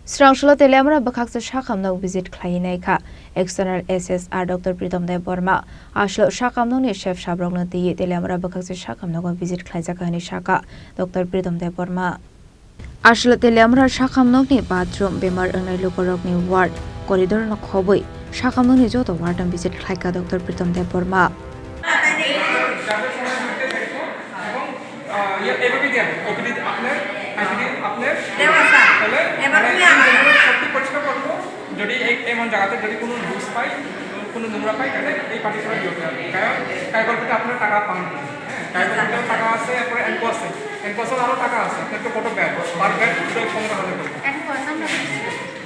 Srangsalo Teliamura Bwkhaste Sakham nok visit Khlaikha. External SSR Dr.Pritam Debbarma. Sakham nok ni chef Sabrokno Teliamura Bwkhaste Sakham nok visit Khlaijakha ni Sakha. Dr.Pritam Debbarma. Teliamura Sakham nok ni bathroom bemar angnai lukorok ni ward corridor nok khoboi. Sakham nok ni joto ward visit Khlaikha Dr.Pritam Debbarma. যদি এমন জায়গাতে যদি কোনো loose পাই কোনো নোংরা পাই তাহলে এই particular যোগ হবে কারণ কাইগল্পতে আপনার টাকা পান হ্যাঁ কাইগল্পতে টাকা আছে এরপরে এনকোসে আরও টাকা আছে আপনাকে কত ব্যাগ পার ব্যাগ 15,000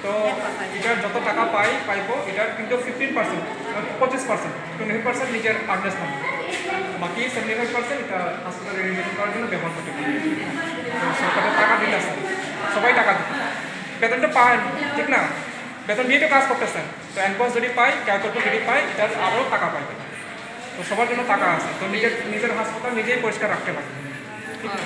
তো এটার যত টাকা পাইব এটার কিন্তু 15% 25% নিজের আর্নেস থাকবে বাকি 75% এটা হাসপাতালে রিনিউয়েশন করার জন্য ব্যবহার করতে পারবে সরকারের টাকা দিতে আছে সবাই টাকা দিতে বেতনটা পায় ঠিক না বেতন দিয়ে তো কাজ করতেছেন তো এনকোস যদি পাই ক্যালকুলেটর যদি পাই এটার আরও টাকা পাইবে তো সবার জন্য টাকা আছে তো নিজের হাসপাতাল নিজেই পরিষ্কার রাখতে পারবে ঠিক না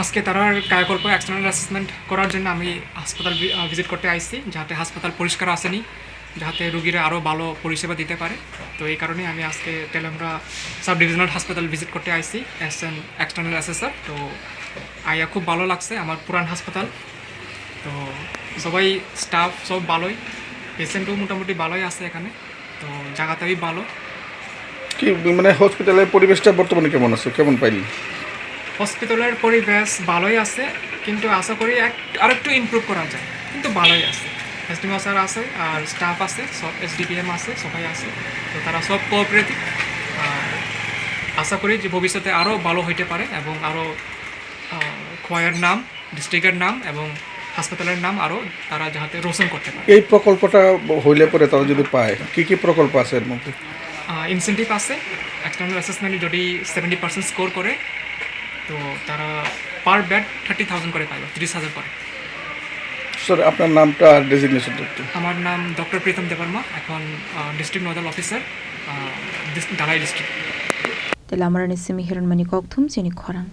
আজকে তারার কায়াকল্প এক্সটার্নাল অ্যাসেসমেন্ট করার জন্য আমি হাসপাতাল ভিজিট করতে আইছি যাতে হাসপাতাল পরিষ্কার আসেনি যাতে রোগীরা আরও ভালো পরিষেবা দিতে পারে তো এই কারণে আমি আজকে তেলিয়ামুরা সাব ডিভিশনাল হাসপাতাল ভিজিট করতে আইছি অ্যাজ অ্যান এক্সটার্নাল অ্যাসেসর তো আইয়া খুব ভালো লাগছে আমার পুরান হাসপাতাল তো সবাই স্টাফ সব ভালোই পেশেন্টও মোটামুটি ভালোই আছে এখানে তো জায়গাটাই ভালো কি মানে হসপিটালের পরিবেশটা বর্তমানে কেমন আছে কেমন পাইলি হসপিটালের পরিবেশ ভালোই আছে কিন্তু আশা করি আরেকটু ইমপ্রুভ করা যায় কিন্তু ভালোই আছে এসডিএম স্যার আছে আর স্টাফ আছে সব এসডিপিএম আছে সবাই আছে তো তারা সব কোঅপারেটিভ আর আশা করি যে ভবিষ্যতে আরও ভালো হইতে পারে এবং আরও খোয়াইয়ের নাম ডিস্ট্রিক্টের নাম এবং হাসপাতালের নাম আরও তারা যাতে রোশন করতে পারে এই প্রকল্পটা হইলে পরে তারা যদি পায় কী প্রকল্প আছে এর মধ্যে ইনসেন্টিভ আছে এক্সটার্নাল অ্যাসেসমেন্টে যদি 70% স্কোর করে তো তারা পার বেড 30,000 করে পাইল 30,000 করে স্যার আপনার নামটা আর ডেজিগনেশনটা একটু আমার নাম ডক্টর প্রীতম দেববর্মা এখন ডিস্ট্রিক্ট নোডাল অফিসার ঢালাই district Teliamura ni simi hiran mani kokthum Chini Khorang.